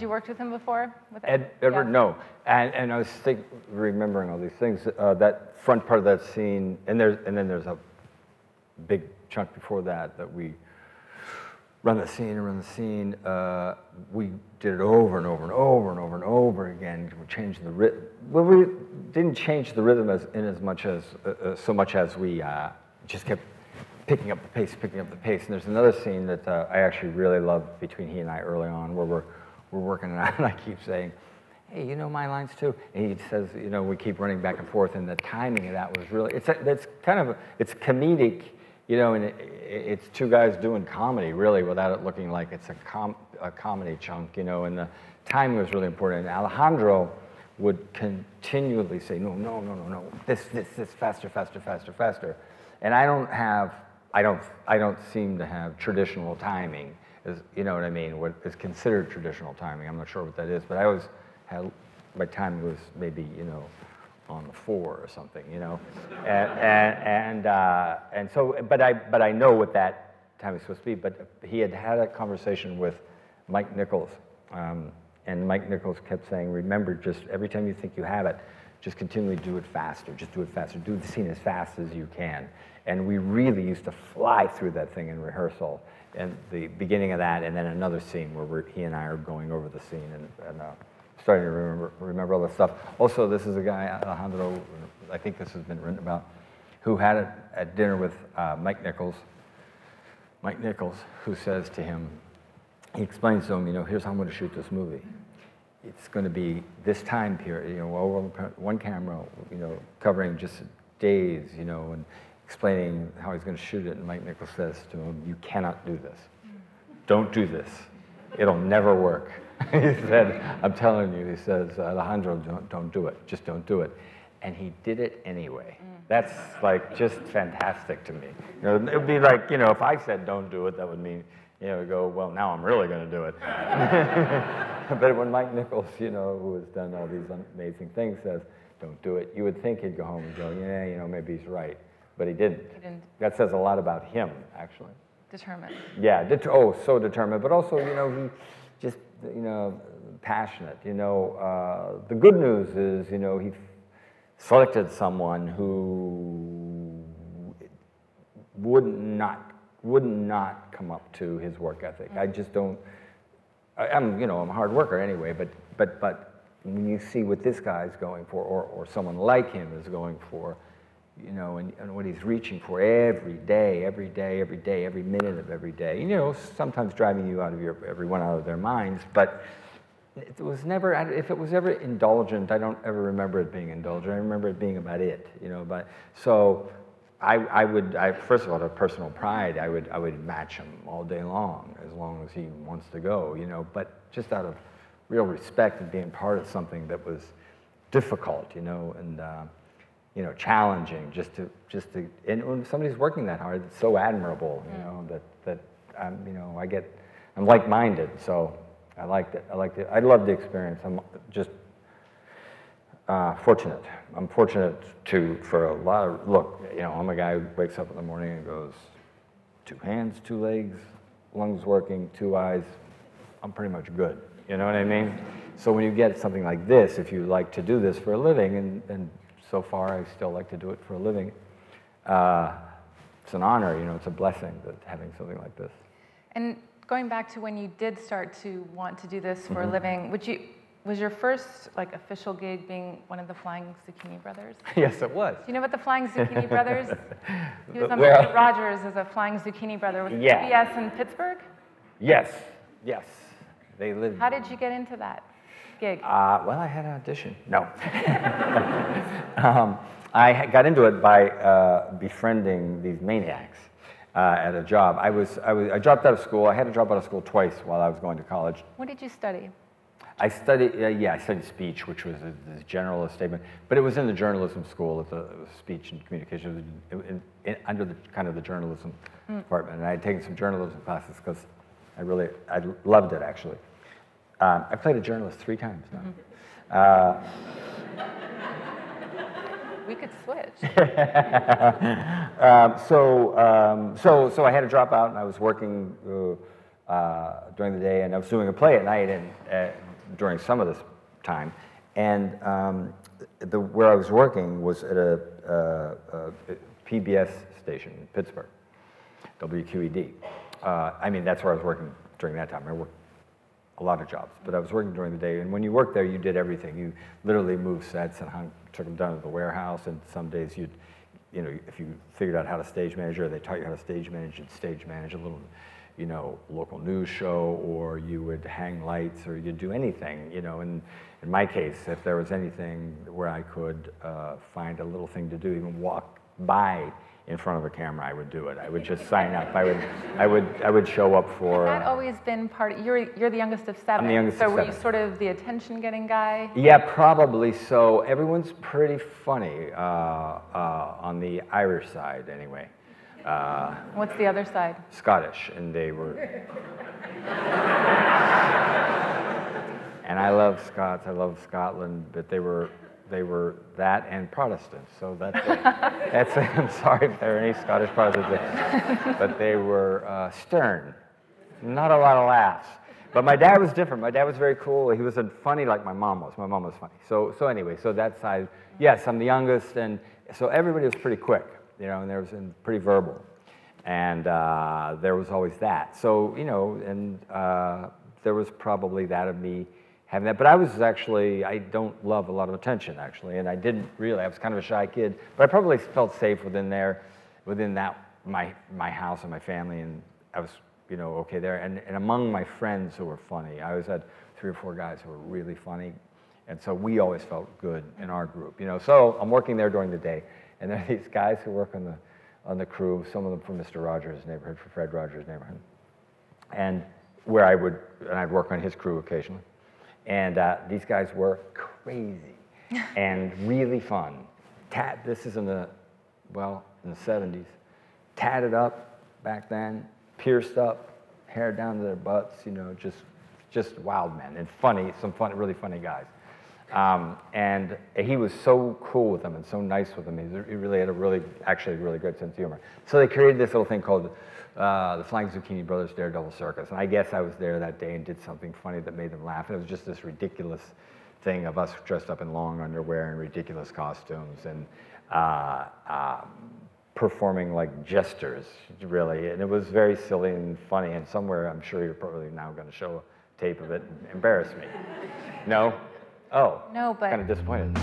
you worked with him before? With Edward, no. And I was remembering all these things. That front part of that scene, and then there's a big chunk before that we run the scene. We did it over and over and over and over and over again. We changed the rhythm. Well, we didn't change the rhythm so much as we just kept picking up the pace. And there's another scene that I actually really love between he and I early on, where we're working it out, and I keep saying, "Hey, you know my lines too?" And he says, you know, we keep running back and forth, and the timing of that was really, it's comedic, you know, and it's two guys doing comedy, really, without it looking like it's a comedy chunk, you know, and the timing was really important. And Alejandro would continually say, no, this, faster. And I don't seem to have traditional timing, you know what I mean, what is considered traditional timing. I'm not sure what that is, but I always had, my timing was maybe, you know, on the 4 or something, you know, and so, but I know what that time is supposed to be. But he had a conversation with Mike Nichols, and Mike Nichols kept saying, remember, just every time you think you have it, just continually do it faster. Just do it faster. Do the scene as fast as you can. And we really used to fly through that thing in rehearsal, and the beginning of that, and then another scene where he and I are going over the scene and starting to remember all this stuff. Also, this is a guy, Alejandro, I think this has been written about, who had it at dinner with Mike Nichols. Mike Nichols, who says to him, he explains to him, you know, here's how I'm going to shoot this movie. It's going to be this time period, you know, over one camera, you know, covering just days, you know, and explaining how he's going to shoot it. And Mike Nichols says to him, you cannot do this. Don't do this. It'll never work. He said, I'm telling you, he says, Alejandro, don't do it. Just don't do it. And he did it anyway. That's like just fantastic to me. You know, it would be like, you know, if I said don't do it, that would mean, you know, go, well, now I'm really going to do it. But when Mike Nichols, you know, who has done all these amazing things, says, don't do it, you would think he'd go home and go, yeah, you know, maybe he's right. But he didn't. He didn't. That says a lot about him, actually. Determined. Yeah, so determined. But also, you know, he just, you know, passionate. You know, the good news is, you know, he selected someone who would not come up to his work ethic. I just don't. I'm a hard worker anyway. But when you see what this guy's going for, or someone like him is going for, you know, and what he's reaching for every day, every minute of every day. You know, sometimes driving you out of everyone out of their minds, but it was never, if it was ever indulgent, I don't ever remember it being indulgent. I remember it being about it, you know. But so I would first of all, out of personal pride, I would match him all day long as he wants to go, you know. But just out of real respect and being part of something that was difficult, you know, and you know, challenging, just to, and when somebody's working that hard, it's so admirable, you know, that you know, I'm like-minded, so I liked it. I loved the experience. I'm just fortunate. I'm fortunate for a lot of, look, you know, I'm a guy who wakes up in the morning and goes, 2 hands, 2 legs, lungs working, 2 eyes, I'm pretty much good. You know what I mean? So when you get something like this, if you like to do this for a living, and so far I still like to do it for a living, it's an honor, you know, it's a blessing that having something like this. And going back to when you did start to want to do this for a living, was your first like official gig being one of the Flying Zucchini Brothers? Yes, it was. Do you know about the Flying Zucchini Brothers? He was on Mr. Rogers as a Flying Zucchini Brother with PBS in Pittsburgh? Yes. They lived. How did you get into that gig? Well, I had an audition. No. I got into it by befriending these maniacs at a job. I dropped out of school. I had to drop out of school twice while I was going to college. What did you study? I studied, I studied speech, which was a generalist statement, but it was in the journalism school at the speech and communication, under the kind of the journalism department. And I had taken some journalism classes because I loved it, actually. I played a journalist 3 times now. We could switch. So I had to drop out, and I was working during the day, and I was doing a play at night, and during some of this time. And where I was working was at a PBS station in Pittsburgh, WQED. I mean, that's where I was working during that time. I worked a lot of jobs, but I was working during the day. And when you worked there, you did everything. You literally moved sets and took them down to the warehouse. And some days you'd, if you figured out how to stage manage, or they taught you how to stage manage, you'd stage manage a little, local news show, or you would hang lights, or you'd do anything, And in my case, if there was anything where I could find a little thing to do, even walk by in front of a camera, I would do it. I would just sign up. I would show up for. Has that always been part of, you're the youngest of 7. I'm the youngest of 7. So were you sort of the attention-getting guy? Yeah, probably so. Everyone's pretty funny on the Irish side, anyway. What's the other side? Scottish, and they were. And I love Scots. I love Scotland, but they were that and Protestants. So that's I'm sorry if there are any Scottish Protestants, but they were stern. Not a lot of laughs. But my dad was different. My dad was very cool. He wasn't funny like my mom was. My mom was funny. So anyway, so that side, yes, I'm the youngest, and so everybody was pretty quick, and there was pretty verbal, and there was always that. So and there was probably that of me having that. But I don't love a lot of attention, actually, and I didn't really. I was kind of a shy kid, but I probably felt safe within that my house and my family, and I was okay there. And among my friends who were funny, I always had 3 or 4 guys who were really funny, and so we always felt good in our group. So I'm working there during the day, and there are these guys who work on the crew. Some of them from Mr. Rogers' neighborhood, for Fred Rogers' neighborhood, and I'd work on his crew occasionally. And these guys were crazy and really fun. This is in the 70s. Tatted up back then, pierced up, hair down to their butts, just wild men and funny, really funny guys. And he was so cool with them and so nice with them. He really had a really good sense of humor. So they created this little thing called the Flying Zucchini Brothers Daredevil Circus. And I guess I was there that day and did something funny that made them laugh. And it was just this ridiculous thing of us dressed up in long underwear and ridiculous costumes and performing like jesters, really. And it was very silly and funny. And somewhere, I'm sure you're probably now going to show a tape of it and embarrass me. No? Oh. No, but. Kind of disappointed.